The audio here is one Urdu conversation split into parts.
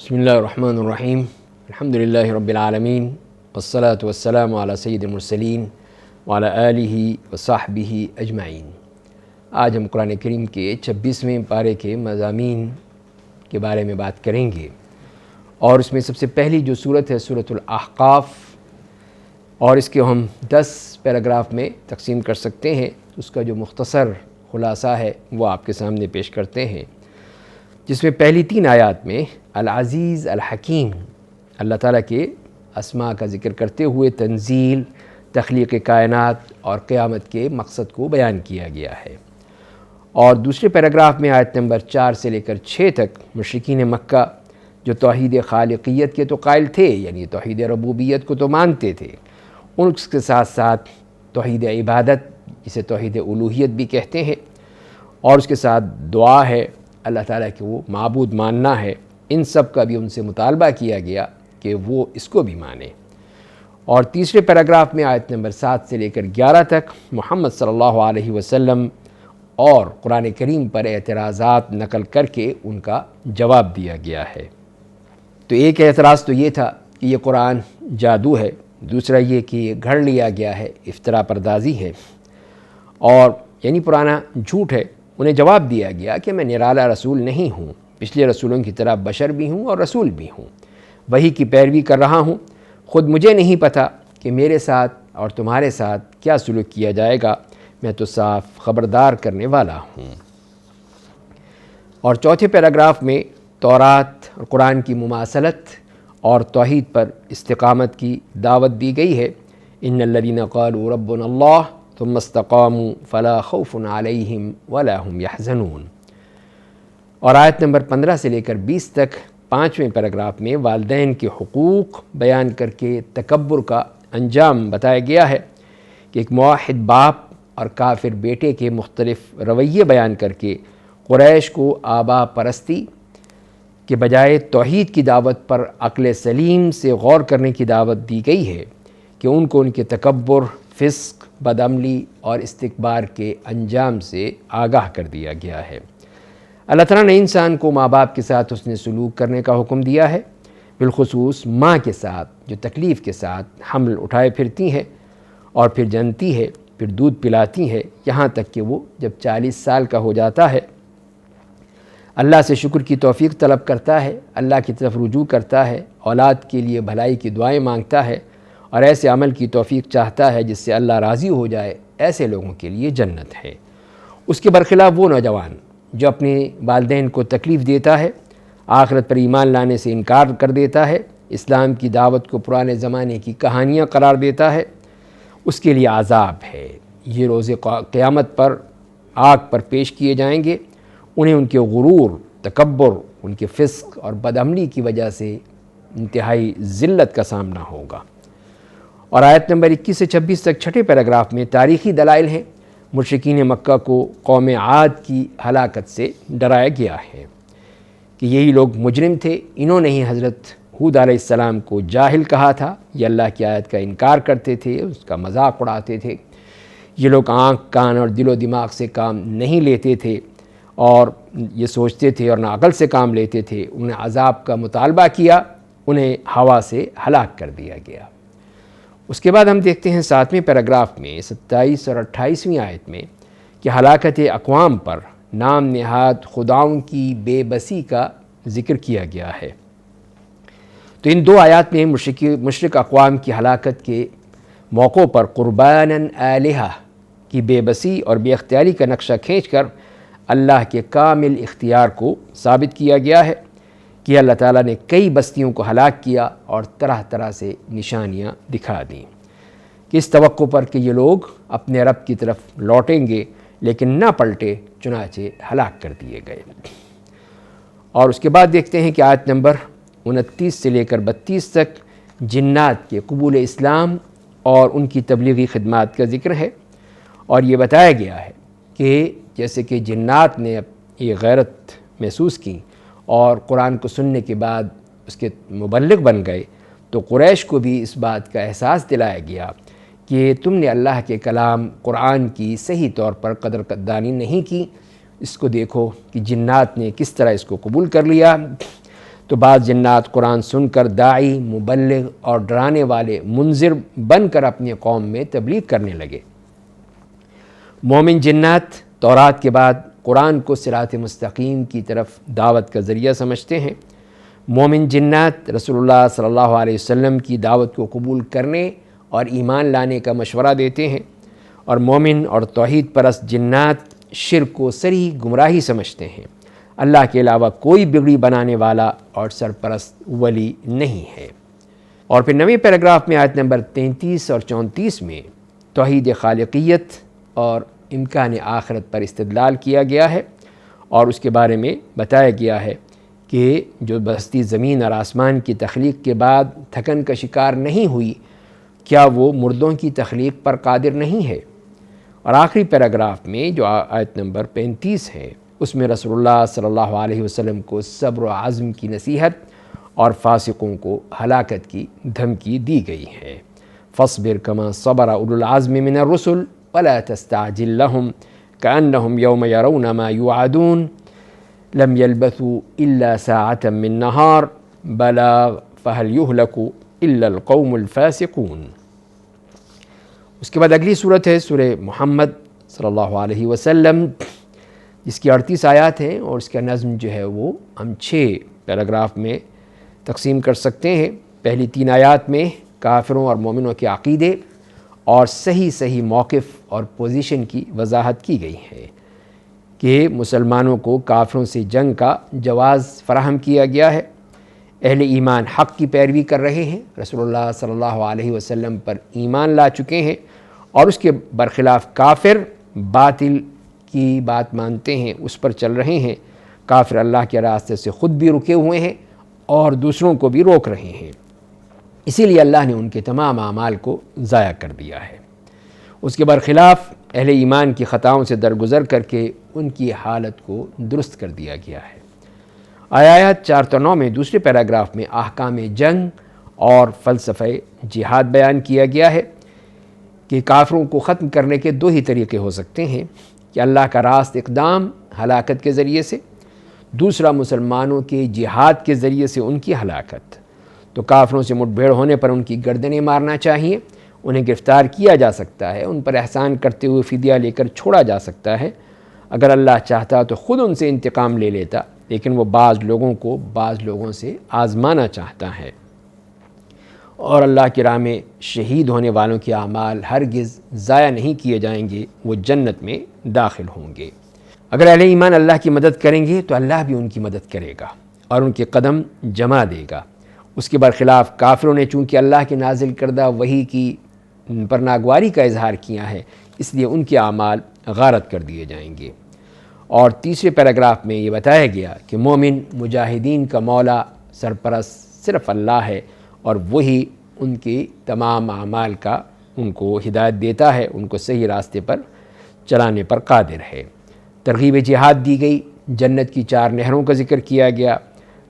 بسم اللہ الرحمن الرحیم الحمد للہ رب العالمین والصلاة والسلام علی سید المرسلین وعلی آلہ وصحبہ اجمعین۔ آج ہم قرآن کریم کے 26ویں پارے کے مضامین کے بارے میں بات کریں گے، اور اس میں سب سے پہلی جو صورت ہے سورۃ الاحقاف، اور اس کے ہم 10 پیراگراف میں تقسیم کر سکتے ہیں۔ اس کا جو مختصر خلاصہ ہے وہ آپ کے سامنے پیش کرتے ہیں، جس میں پہلی 3 آیات میں العزیز الحکیم اللہ تعالیٰ کے اسماء کا ذکر کرتے ہوئے تنزیل، تخلیق کائنات اور قیامت کے مقصد کو بیان کیا گیا ہے، اور دوسرے پیراگراف میں آیت نمبر 4 سے لے کر 6 تک مشرکین مکہ جو توحید خالقیت کے تو قائل تھے، یعنی توحید ربوبیت کو تو مانتے تھے، اس کے ساتھ ساتھ توحید عبادت جسے توحید الوہیت بھی کہتے ہیں، اور اس کے ساتھ دعا ہے، اللہ تعالیٰ کے وہ معبود ماننا ہے، ان سب کا بھی ان سے مطالبہ کیا گیا کہ وہ اس کو بھی مانیں۔ اور تیسرے پیراگراف میں آیت نمبر 7 سے لے کر 11 تک محمد صلی اللہ علیہ وسلم اور قرآن کریم پر اعتراضات نقل کر کے ان کا جواب دیا گیا ہے۔ تو ایک اعتراض تو یہ تھا کہ یہ قرآن جادو ہے، دوسرا یہ کہ یہ گھڑ لیا گیا ہے، افترا پردازی ہے، اور یعنی پرانا جھوٹ ہے۔ انہیں جواب دیا گیا کہ میں نرالا رسول نہیں ہوں، پچھلے رسولوں کی طرح بشر بھی ہوں اور رسول بھی ہوں، وہی کی پیروی کر رہا ہوں، خود مجھے نہیں پتہ کہ میرے ساتھ اور تمہارے ساتھ کیا سلوک کیا جائے گا، میں تو صاف خبردار کرنے والا ہوں۔ اور چوتھے پیراگراف میں تورات اور قرآن کی مماثلت اور توحید پر استقامت کی دعوت دی گئی ہے۔ ان الذین قالوا ربنا اللہ ثم استقاموا فلا خوف علیہم ولا هم یحزنون۔ اور آیت نمبر 15 سے لے کر 20 تک 5ویں پیراگراف میں والدین کے حقوق بیان کر کے تکبر کا انجام بتایا گیا ہے کہ ایک موحد باپ اور کافر بیٹے کے مختلف رویے بیان کر کے قریش کو آبا پرستی کے بجائے توحید کی دعوت پر عقل سلیم سے غور کرنے کی دعوت دی گئی ہے کہ ان کو ان کے تکبر، فسق، بدعملی اور استکبار کے انجام سے آگاہ کر دیا گیا ہے۔ اللہ تعالیٰ نے انسان کو ماں باپ کے ساتھ حسن سلوک کرنے کا حکم دیا ہے، بالخصوص ماں کے ساتھ جو تکلیف کے ساتھ حمل اٹھائے پھرتی ہیں اور پھر جنتی ہے، پھر دودھ پلاتی ہے، یہاں تک کہ وہ جب 40 سال کا ہو جاتا ہے اللہ سے شکر کی توفیق طلب کرتا ہے، اللہ کی طرف رجوع کرتا ہے، اولاد کے لیے بھلائی کی دعائیں مانگتا ہے اور ایسے عمل کی توفیق چاہتا ہے جس سے اللہ راضی ہو جائے، ایسے لوگوں کے لیے جنت ہے۔ اس کے برخلاف وہ نوجوان جو اپنے والدین کو تکلیف دیتا ہے، آخرت پر ایمان لانے سے انکار کر دیتا ہے، اسلام کی دعوت کو پرانے زمانے کی کہانیاں قرار دیتا ہے، اس کے لیے عذاب ہے۔ یہ روز قیامت پر آگ پر پیش کیے جائیں گے، انہیں ان کے غرور، تکبر، ان کے فسق اور بدعملی کی وجہ سے انتہائی ذلت کا سامنا ہوگا۔ اور آیت نمبر 21 سے 26 تک 6 پیراگراف میں تاریخی دلائل ہیں، مشرکین مکہ کو قوم عاد کی ہلاکت سے ڈرایا گیا ہے کہ یہی لوگ مجرم تھے، انہوں نے ہی حضرت ہود علیہ السلام کو جاہل کہا تھا، یہ اللہ کی آیت کا انکار کرتے تھے، اس کا مذاق اڑاتے تھے، یہ لوگ آنکھ، کان اور دل و دماغ سے کام نہیں لیتے تھے اور یہ سوچتے تھے اور نہ عقل سے کام لیتے تھے، انہوں نے عذاب کا مطالبہ کیا، انہیں ہوا سے ہلاک کر دیا گیا۔ اس کے بعد ہم دیکھتے ہیں 7ویں پیراگراف میں 27 اور 28ویں آیت میں کہ ہلاکت اقوام پر نام نہاد خداؤں کی بے بسی کا ذکر کیا گیا ہے۔ تو ان 2 آیات میں مشرک اقوام کی ہلاکت کے موقعوں پر قرباناً آلہہ کی بے بسی اور بے اختیاری کا نقشہ کھینچ کر اللہ کے کامل اختیار کو ثابت کیا گیا ہے کہ اللہ تعالیٰ نے کئی بستیوں کو ہلاک کیا اور طرح طرح سے نشانیاں دکھا دیں، کہ اس توقع پر کہ یہ لوگ اپنے رب کی طرف لوٹیں گے لیکن نہ پلٹے، چنانچہ ہلاک کر دیے گئے۔ اور اس کے بعد دیکھتے ہیں کہ آیت نمبر 29 سے لے کر 32 تک جنات کے قبول اسلام اور ان کی تبلیغی خدمات کا ذکر ہے، اور یہ بتایا گیا ہے کہ جیسے کہ جنات نے یہ غیرت محسوس کی اور قرآن کو سننے کے بعد اس کے مبلغ بن گئے، تو قریش کو بھی اس بات کا احساس دلایا گیا کہ تم نے اللہ کے کلام قرآن کی صحیح طور پر قدر دانی نہیں کی، اس کو دیکھو کہ جنات نے کس طرح اس کو قبول کر لیا۔ تو بعض جنات قرآن سن کر داعی، مبلغ اور ڈرانے والے، منذر بن کر اپنی قوم میں تبلیغ کرنے لگے۔ مومن جنات تورات کے بعد قرآن کو صراط مستقیم کی طرف دعوت کا ذریعہ سمجھتے ہیں۔ مومن جنات رسول اللہ صلی اللہ علیہ وسلم کی دعوت کو قبول کرنے اور ایمان لانے کا مشورہ دیتے ہیں، اور مومن اور توحید پرست جنات شرک کو صریح گمراہی سمجھتے ہیں۔ اللہ کے علاوہ کوئی بگڑی بنانے والا اور سرپرست ولی نہیں ہے۔ اور پھر 9ویں پیراگراف میں آیت نمبر 33 اور 34 میں توحید خالقیت اور امکان آخرت پر استدلال کیا گیا ہے، اور اس کے بارے میں بتایا گیا ہے کہ جو بستی زمین اور آسمان کی تخلیق کے بعد تھکن کا شکار نہیں ہوئی، کیا وہ مردوں کی تخلیق پر قادر نہیں ہے؟ اور آخری پیراگراف میں جو آیت نمبر 35 ہے، اس میں رسول اللہ صلی اللہ علیہ وسلم کو صبر و عزم کی نصیحت اور فاسقوں کو ہلاکت کی دھمکی دی گئی ہے۔ فاصبر کما صبر اولو العزم من الرسل ولا تستعجل لهم كأنهم يوم يرون ما يوعدون لم يلبثوا إلا ساعة من نهار بلاغ فهل يهلك إلا القوم الفاسقون۔ اس کے بعد اگلی صورت ہے سورہ محمد صلی اللہ علیہ وسلم، جس کی 38 آیات ہیں، اور اس کا نظم جو ہے وہ ہم 6 پیراگراف میں تقسیم کر سکتے ہیں۔ پہلی 3 آیات میں کافروں اور مومنوں کے عقیدے اور صحیح موقف اور پوزیشن کی وضاحت کی گئی ہے کہ مسلمانوں کو کافروں سے جنگ کا جواز فراہم کیا گیا ہے۔ اہل ایمان حق کی پیروی کر رہے ہیں، رسول اللہ صلی اللہ علیہ وسلم پر ایمان لا چکے ہیں، اور اس کے برخلاف کافر باطل کی بات مانتے ہیں، اس پر چل رہے ہیں۔ کافر اللہ کے راستے سے خود بھی رکے ہوئے ہیں اور دوسروں کو بھی روک رہے ہیں، اسی لیے اللہ نے ان کے تمام اعمال کو ضائع کر دیا ہے۔ اس کے برخلاف اہل ایمان کی خطاؤں سے درگزر کر کے ان کی حالت کو درست کر دیا گیا ہے۔ آیات 4 تا 9 میں دوسرے پیراگراف میں احکام جنگ اور فلسفہ جہاد بیان کیا گیا ہے کہ کافروں کو ختم کرنے کے 2 ہی طریقے ہو سکتے ہیں، کہ اللہ کا راست اقدام ہلاکت کے ذریعے سے، دوسرا مسلمانوں کے جہاد کے ذریعے سے ان کی ہلاکت۔ تو کافروں سے مٹ بھیڑ ہونے پر ان کی گردنیں مارنا چاہیے، انہیں گرفتار کیا جا سکتا ہے، ان پر احسان کرتے ہوئے فدیہ لے کر چھوڑا جا سکتا ہے۔ اگر اللہ چاہتا تو خود ان سے انتقام لے لیتا، لیکن وہ بعض لوگوں کو بعض لوگوں سے آزمانا چاہتا ہے، اور اللہ کی راہ میں شہید ہونے والوں کے اعمال ہرگز ضائع نہیں کیے جائیں گے، وہ جنت میں داخل ہوں گے۔ اگر اہل ایمان اللہ کی مدد کریں گے تو اللہ بھی ان کی مدد کرے گا اور ان کے قدم جما دے گا۔ اس کے برخلاف کافروں نے چونکہ اللہ کے نازل کردہ وحی کی پر ناگواری کا اظہار کیا ہے، اس لیے ان کے اعمال غارت کر دیے جائیں گے۔ اور تیسرے پیراگراف میں یہ بتایا گیا کہ مومن مجاہدین کا مولا سرپرست صرف اللہ ہے، اور وہی ان کے تمام اعمال کا ان کو ہدایت دیتا ہے، ان کو صحیح راستے پر چلانے پر قادر ہے۔ ترغیب جہاد دی گئی، جنت کی 4 نہروں کا ذکر کیا گیا،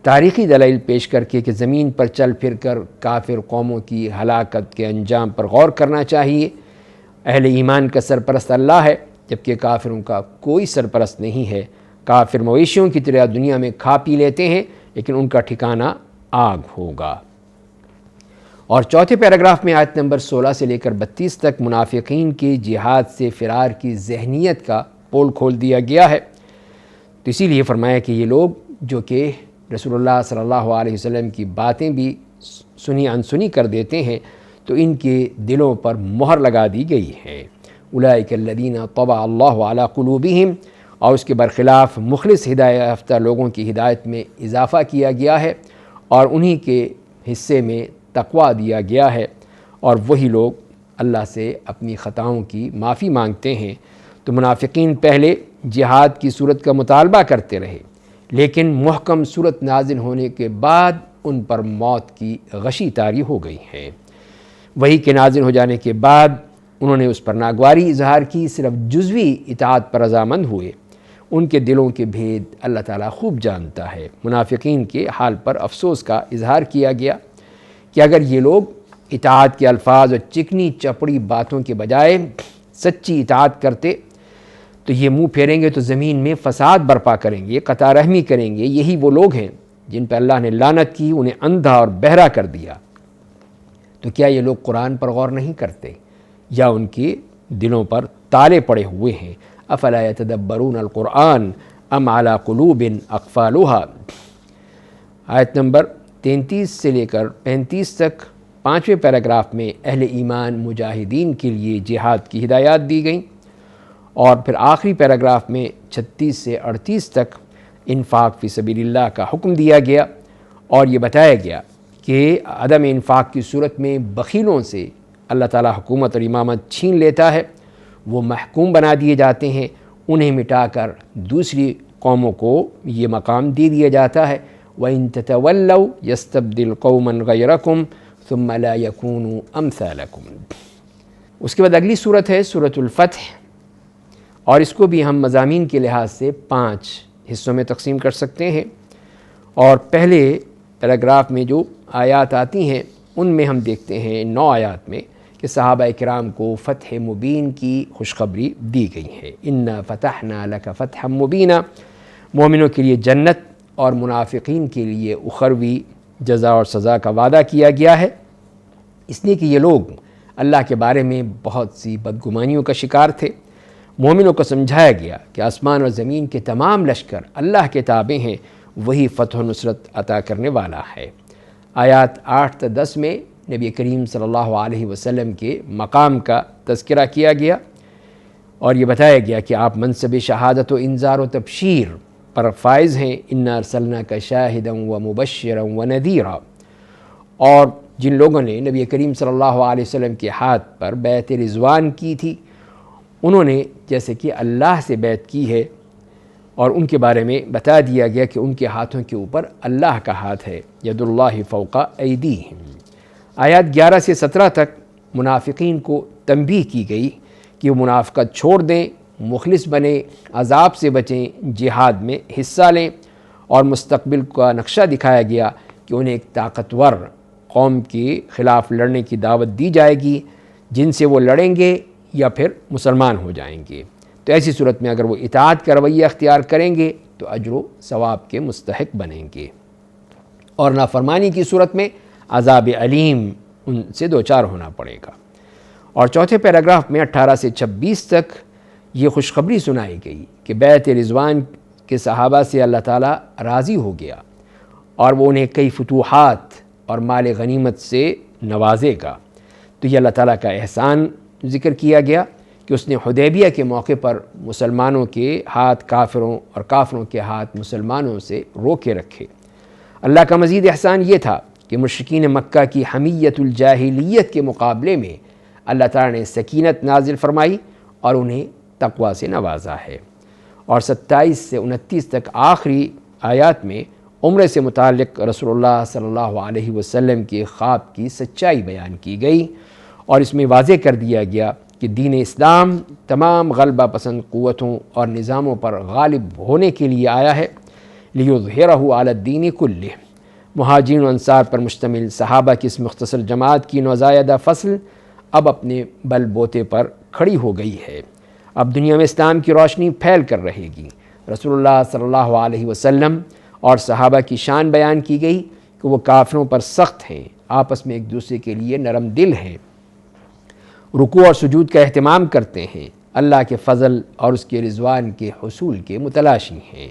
تاریخی دلائل پیش کر کے کہ زمین پر چل پھر کر کافر قوموں کی ہلاکت کے انجام پر غور کرنا چاہیے۔ اہل ایمان کا سرپرست اللہ ہے، جبکہ کافروں کا کوئی سرپرست نہیں ہے۔ کافر مویشیوں کی طرح دنیا میں کھا پی لیتے ہیں، لیکن ان کا ٹھکانہ آگ ہوگا۔ اور چوتھے پیراگراف میں آیت نمبر 16 سے لے کر 32 تک منافقین کے جہاد سے فرار کی ذہنیت کا پول کھول دیا گیا ہے۔ تو اسی لیے فرمایا کہ یہ لوگ جو کہ رسول اللہ صلی اللہ علیہ وسلم کی باتیں بھی سنی انسنی کر دیتے ہیں، تو ان کے دلوں پر مہر لگا دی گئی ہے۔ اولئک الذین طبع اللہ علی قلوبہم، اور اس کے برخلاف مخلص ہدایت یافتہ لوگوں کی ہدایت میں اضافہ کیا گیا ہے، اور انہی کے حصے میں تقویٰ دیا گیا ہے، اور وہی لوگ اللہ سے اپنی خطاؤں کی معافی مانگتے ہیں۔ تو منافقین پہلے جہاد کی صورت کا مطالبہ کرتے رہے، لیکن محکم صورت نازل ہونے کے بعد ان پر موت کی غشی طاری ہو گئی ہے۔ وحی کے نازل ہو جانے کے بعد انہوں نے اس پر ناگواری اظہار کی، صرف جزوی اطاعت پر رضامند ہوئے۔ ان کے دلوں کے بھید اللہ تعالیٰ خوب جانتا ہے۔ منافقین کے حال پر افسوس کا اظہار کیا گیا کہ اگر یہ لوگ اطاعت کے الفاظ اور چکنی چپڑی باتوں کے بجائے سچی اطاعت کرتے تو یہ منہ پھیریں گے تو زمین میں فساد برپا کریں گے، قطع رحمی کریں گے۔ یہی وہ لوگ ہیں جن پر اللہ نے لعنت کی انہیں اندھا اور بہرا کر دیا، تو کیا یہ لوگ قرآن پر غور نہیں کرتے یا ان کے دلوں پر تالے پڑے ہوئے ہیں؟ افلا یتدبرون القرآن ام علی قلوب اقفالها۔ آیت نمبر 33 سے لے کر 35 تک 5ویں پیراگراف میں اہل ایمان مجاہدین کے لیے جہاد کی ہدایات دی گئیں، اور پھر آخری پیراگراف میں 36 سے 38 تک انفاق فی سبیل اللہ کا حکم دیا گیا، اور یہ بتایا گیا کہ عدم انفاق کی صورت میں بخیلوں سے اللہ تعالیٰ حکومت اور امامت چھین لیتا ہے، وہ محکوم بنا دیے جاتے ہیں، انہیں مٹا کر دوسری قوموں کو یہ مقام دے دیا جاتا ہے۔ وَإِن تَتَوَلَّوْا يَسْتَبْدِلْ قَوْمًا غَيْرَكُمْ ثُمَّ لَا يَكُونُوا أَمْثَالَكُمْ۔ اس کے بعد اگلی صورت ہے سورۃ الفتح، اور اس کو بھی ہم مضامین کے لحاظ سے 5 حصوں میں تقسیم کر سکتے ہیں، اور پہلے پیراگراف میں جو آیات آتی ہیں ان میں ہم دیکھتے ہیں 9 آیات میں کہ صحابہ کرام کو فتح مبین کی خوشخبری دی گئی ہے۔ اِنَّا فَتَحْنَا لَكَ فَتْحًا مُبِينًا، مومنوں کے لیے جنت اور منافقین کے لیے اخروی جزا اور سزا کا وعدہ کیا گیا ہے، اس لیے کہ یہ لوگ اللہ کے بارے میں بہت سی بدگمانیوں کا شکار تھے۔ مومنوں کو سمجھایا گیا کہ آسمان اور زمین کے تمام لشکر اللہ کے تابع ہیں، وہی فتح و نصرت عطا کرنے والا ہے۔ آیات 8 تا 10 میں نبی کریم صلی اللہ علیہ وسلم کے مقام کا تذکرہ کیا گیا، اور یہ بتایا گیا کہ آپ منصب شہادت و انذار و تبشیر پر فائز ہیں۔ اِنَّا أَرْسَلْنَاكَ شَاهِدًا وَمُبَشِّرًا وَنَذِيرًا، اور جن لوگوں نے نبی کریم صلی اللہ علیہ وسلم کے ہاتھ پر بیعت رضوان کی تھی، انہوں نے جیسے کہ اللہ سے بیعت کی ہے، اور ان کے بارے میں بتا دیا گیا کہ ان کے ہاتھوں کے اوپر اللہ کا ہاتھ ہے، ید اللہ فوق ایدیہم۔ آیات 11 سے 17 تک منافقین کو تنبیہ کی گئی کہ وہ منافقت چھوڑ دیں، مخلص بنیں، عذاب سے بچیں، جہاد میں حصہ لیں، اور مستقبل کا نقشہ دکھایا گیا کہ انہیں ایک طاقتور قوم کے خلاف لڑنے کی دعوت دی جائے گی، جن سے وہ لڑیں گے یا پھر مسلمان ہو جائیں گے، تو ایسی صورت میں اگر وہ اطاعت کا رویہ اختیار کریں گے تو اجر و ثواب کے مستحق بنیں گے، اور نافرمانی کی صورت میں عذاب علیم ان سے دوچار ہونا پڑے گا۔ اور چوتھے پیراگراف میں 18 سے 26 تک یہ خوشخبری سنائی گئی کہ بیعت رضوان کے صحابہ سے اللہ تعالیٰ راضی ہو گیا، اور وہ انہیں کئی فتوحات اور مال غنیمت سے نوازے گا۔ تو یہ اللہ تعالیٰ کا احسان ذکر کیا گیا کہ اس نے حدیبیہ کے موقع پر مسلمانوں کے ہاتھ کافروں اور کافروں کے ہاتھ مسلمانوں سے روکے رکھے۔ اللہ کا مزید احسان یہ تھا کہ مشرکین مکہ کی حمیت الجاہلیت کے مقابلے میں اللہ تعالیٰ نے سکینت نازل فرمائی اور انہیں تقوی سے نوازا ہے۔ اور 27 سے 29 تک آخری آیات میں عمرے سے متعلق رسول اللہ صلی اللہ علیہ وسلم کے خواب کی سچائی بیان کی گئی، اور اس میں واضح کر دیا گیا کہ دین اسلام تمام غلبہ پسند قوتوں اور نظاموں پر غالب ہونے کے لیے آیا ہے، لِيُظْهِرَهُ عَلَى الدِّينِ كُلِّهِ۔ مہاجرین و انصار پر مشتمل صحابہ کی اس مختصر جماعت کی نوزائیدہ فصل اب اپنے بل بوتے پر کھڑی ہو گئی ہے، اب دنیا میں اسلام کی روشنی پھیل کر رہے گی۔ رسول اللہ صلی اللہ علیہ وسلم اور صحابہ کی شان بیان کی گئی کہ وہ کافروں پر سخت ہیں، آپس میں ایک دوسرے کے لیے نرم دل ہیں، رکوع اور سجود کا اہتمام کرتے ہیں، اللہ کے فضل اور اس کے رضوان کے حصول کے متلاشی ہیں۔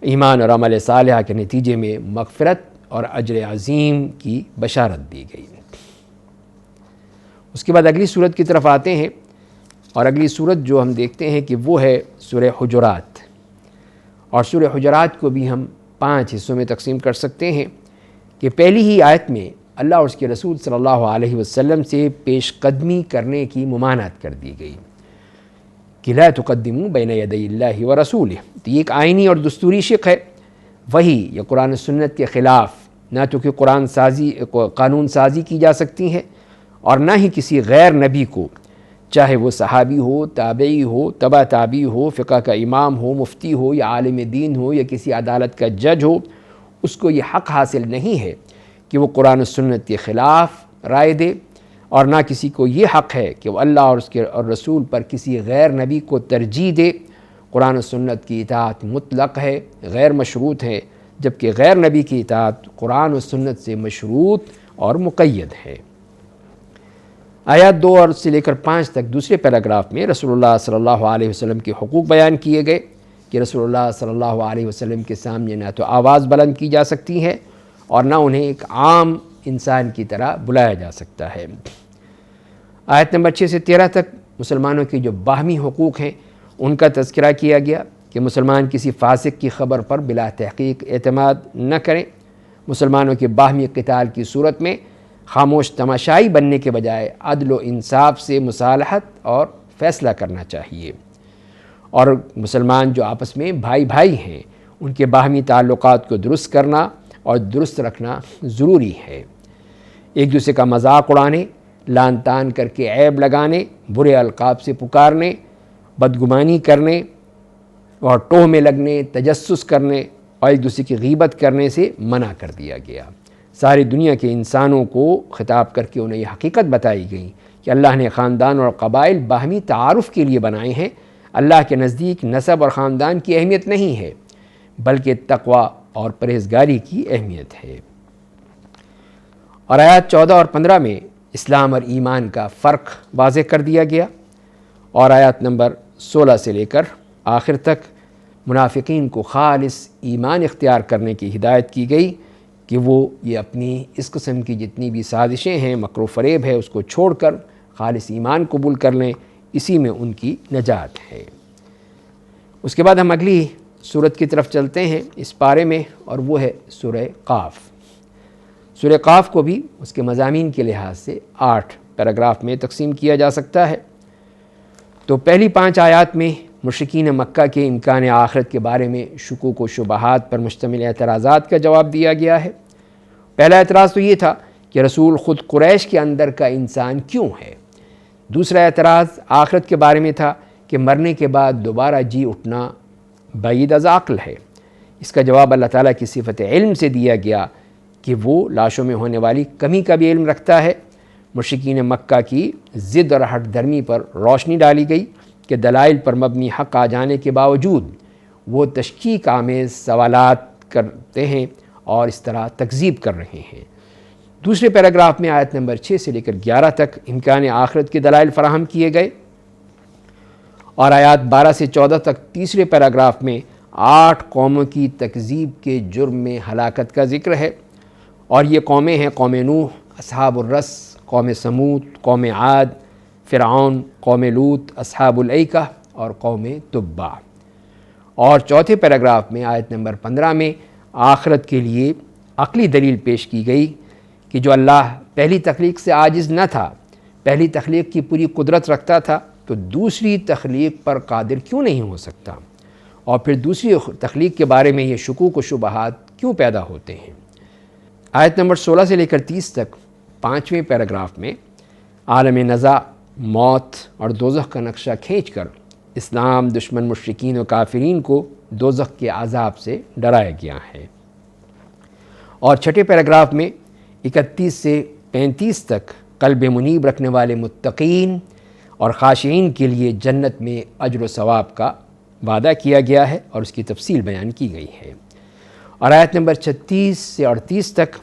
ایمان اور عمل صالحہ کے نتیجے میں مغفرت اور اجر عظیم کی بشارت دی گئی۔ اس کے بعد اگلی صورت کی طرف آتے ہیں، اور اگلی صورت جو ہم دیکھتے ہیں کہ وہ ہے سورہ حجرات، اور سورہ حجرات کو بھی ہم 5 حصوں میں تقسیم کر سکتے ہیں کہ پہلی ہی آیت میں اللہ اور اس کے رسول صلی اللہ علیہ وسلم سے پیش قدمی کرنے کی ممانعت کر دی گئی کہ لا تقدموا بین یدی اللہ ورسولہ۔ تو یہ ایک آئینی اور دستوری شق ہے، وہی یا قرآن و سنت کے خلاف نہ تو کہ قانون سازی کی جا سکتی ہے، اور نہ ہی کسی غیر نبی کو، چاہے وہ صحابی ہو، تابعی ہو، تبع تابعی ہو، فقہ کا امام ہو، مفتی ہو، یا عالم دین ہو، یا کسی عدالت کا جج ہو، اس کو یہ حق حاصل نہیں ہے کہ وہ قرآن و سنت کے خلاف رائے دے، اور نہ کسی کو یہ حق ہے کہ وہ اللہ اور اس کے اور رسول پر کسی غیر نبی کو ترجیح دے۔ قرآن و سنت کی اطاعت مطلق ہے، غیر مشروط ہے، جبکہ غیر نبی کی اطاعت قرآن و سنت سے مشروط اور مقید ہے۔ آیات 2 اور سے لے کر 5 تک دوسرے پیراگراف میں رسول اللہ صلی اللہ علیہ وسلم کے حقوق بیان کیے گئے کہ رسول اللہ صلی اللہ علیہ وسلم کے سامنے نہ تو آواز بلند کی جا سکتی ہے اور نہ انہیں ایک عام انسان کی طرح بلایا جا سکتا ہے۔ آیت نمبر 6 سے 13 تک مسلمانوں کے جو باہمی حقوق ہیں ان کا تذکرہ کیا گیا کہ مسلمان کسی فاسق کی خبر پر بلا تحقیق اعتماد نہ کریں، مسلمانوں کے باہمی قتال کی صورت میں خاموش تماشائی بننے کے بجائے عدل و انصاف سے مصالحت اور فیصلہ کرنا چاہیے، اور مسلمان جو آپس میں بھائی بھائی ہیں ان کے باہمی تعلقات کو درست کرنا اور درست رکھنا ضروری ہے۔ ایک دوسرے کا مذاق اڑانے، لان تان کر کے عیب لگانے، برے القاب سے پکارنے، بدگمانی کرنے اور ٹوہ میں لگنے، تجسس کرنے اور ایک دوسرے کی غیبت کرنے سے منع کر دیا گیا۔ ساری دنیا کے انسانوں کو خطاب کر کے انہیں یہ حقیقت بتائی گئی کہ اللہ نے خاندان اور قبائل باہمی تعارف کے لیے بنائے ہیں۔ اللہ کے نزدیک نسب اور خاندان کی اہمیت نہیں ہے بلکہ تقوی اور پرہیزگاری کی اہمیت ہے۔ اور آیات 14 اور 15 میں اسلام اور ایمان کا فرق واضح کر دیا گیا، اور آیات نمبر 16 سے لے کر آخر تک منافقین کو خالص ایمان اختیار کرنے کی ہدایت کی گئی کہ وہ یہ اپنی اس قسم کی جتنی بھی سازشیں ہیں، مکر و فریب ہے، اس کو چھوڑ کر خالص ایمان قبول کر لیں، اسی میں ان کی نجات ہے۔ اس کے بعد ہم اگلی سورت کی طرف چلتے ہیں اس پارے میں، اور وہ ہے سورہ قاف۔ سورہ قاف کو بھی اس کے مضامین کے لحاظ سے 8 پیراگراف میں تقسیم کیا جا سکتا ہے۔ تو پہلی 5 آیات میں مشرکین مکہ کے امکان آخرت کے بارے میں شکوک و شبہات پر مشتمل اعتراضات کا جواب دیا گیا ہے۔ پہلا اعتراض تو یہ تھا کہ رسول خود قریش کے اندر کا انسان کیوں ہے؟ دوسرا اعتراض آخرت کے بارے میں تھا کہ مرنے کے بعد دوبارہ جی اٹھنا بعید از عقل ہے۔ اس کا جواب اللہ تعالیٰ کی صفت علم سے دیا گیا کہ وہ لاشوں میں ہونے والی کمی کا بھی علم رکھتا ہے۔ مشرکین مکہ کی ضد اور ہٹ دھرمی پر روشنی ڈالی گئی کہ دلائل پر مبنی حق آ جانے کے باوجود وہ تشکیک آمیز سوالات کرتے ہیں اور اس طرح تکذیب کر رہے ہیں۔ دوسرے پیراگراف میں آیت نمبر 6 سے لے کر 11 تک امکان آخرت کے دلائل فراہم کیے گئے، اور آیات 12 سے 14 تک تیسرے پیراگراف میں 8 قوموں کی تکذیب کے جرم میں ہلاکت کا ذکر ہے، اور یہ قومیں ہیں قوم نوح، اصحاب الرس، قوم سمود، قوم عاد، فرعون، قوم لوط، اصحاب الایکہ اور قوم تبع۔ اور چوتھے پیراگراف میں آیت نمبر 15 میں آخرت کے لیے عقلی دلیل پیش کی گئی کہ جو اللہ پہلی تخلیق سے عاجز نہ تھا، پہلی تخلیق کی پوری قدرت رکھتا تھا، تو دوسری تخلیق پر قادر کیوں نہیں ہو سکتا، اور پھر دوسری تخلیق کے بارے میں یہ شکوک و شبہات کیوں پیدا ہوتے ہیں۔ آیت نمبر 16 سے لے کر 30 تک 5ویں پیراگراف میں عالم نزاع، موت اور دوزخ کا نقشہ کھینچ کر اسلام دشمن مشرکین و کافرین کو دوزخ کے عذاب سے ڈرایا گیا ہے۔ اور چھٹے پیراگراف میں 31 سے 35 تک قلب منیب رکھنے والے متقین اور خاشعین کے لیے جنت میں اجر و ثواب کا وعدہ کیا گیا ہے اور اس کی تفصیل بیان کی گئی ہے۔ اور آیت نمبر 36 سے 38 تک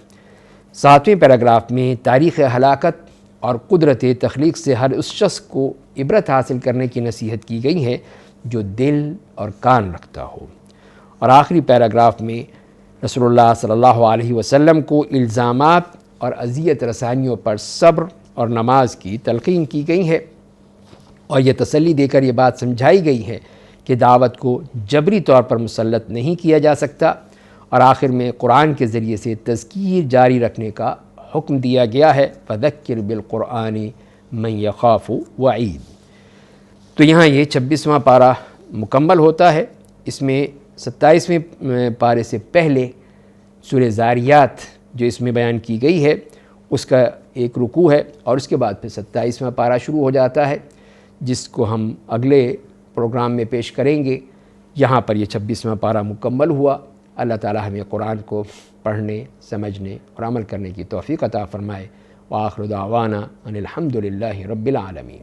7ویں پیراگراف میں تاریخ ہلاکت اور قدرت تخلیق سے ہر اس شخص کو عبرت حاصل کرنے کی نصیحت کی گئی ہے جو دل اور کان رکھتا ہو۔ اور آخری پیراگراف میں رسول اللہ صلی اللہ علیہ وسلم کو الزامات اور اذیت رسانیوں پر صبر اور نماز کی تلقین کی گئی ہے، اور یہ تسلی دے کر یہ بات سمجھائی گئی ہے کہ دعوت کو جبری طور پر مسلط نہیں کیا جا سکتا، اور آخر میں قرآن کے ذریعے سے تذکیر جاری رکھنے کا حکم دیا گیا ہے، فَذَكِّرْ بِالْقُرْآنِ مَنْ يَخَافُ وَعِيدٍ۔ تو یہاں یہ 26واں پارہ مکمل ہوتا ہے۔ اس میں 27ویں پارے سے پہلے سورہ زاریات جو اس میں بیان کی گئی ہے اس کا ایک رکوع ہے، اور اس کے بعد پھر 27واں پارہ شروع ہو جاتا ہے جس کو ہم اگلے پروگرام میں پیش کریں گے۔ یہاں پر یہ 26واں پارہ مکمل ہوا۔ اللہ تعالی ہمیں قرآن کو پڑھنے، سمجھنے اور عمل کرنے کی توفیق عطا فرمائے۔ وآخر دعوانا ان الحمد للہ رب العالمین۔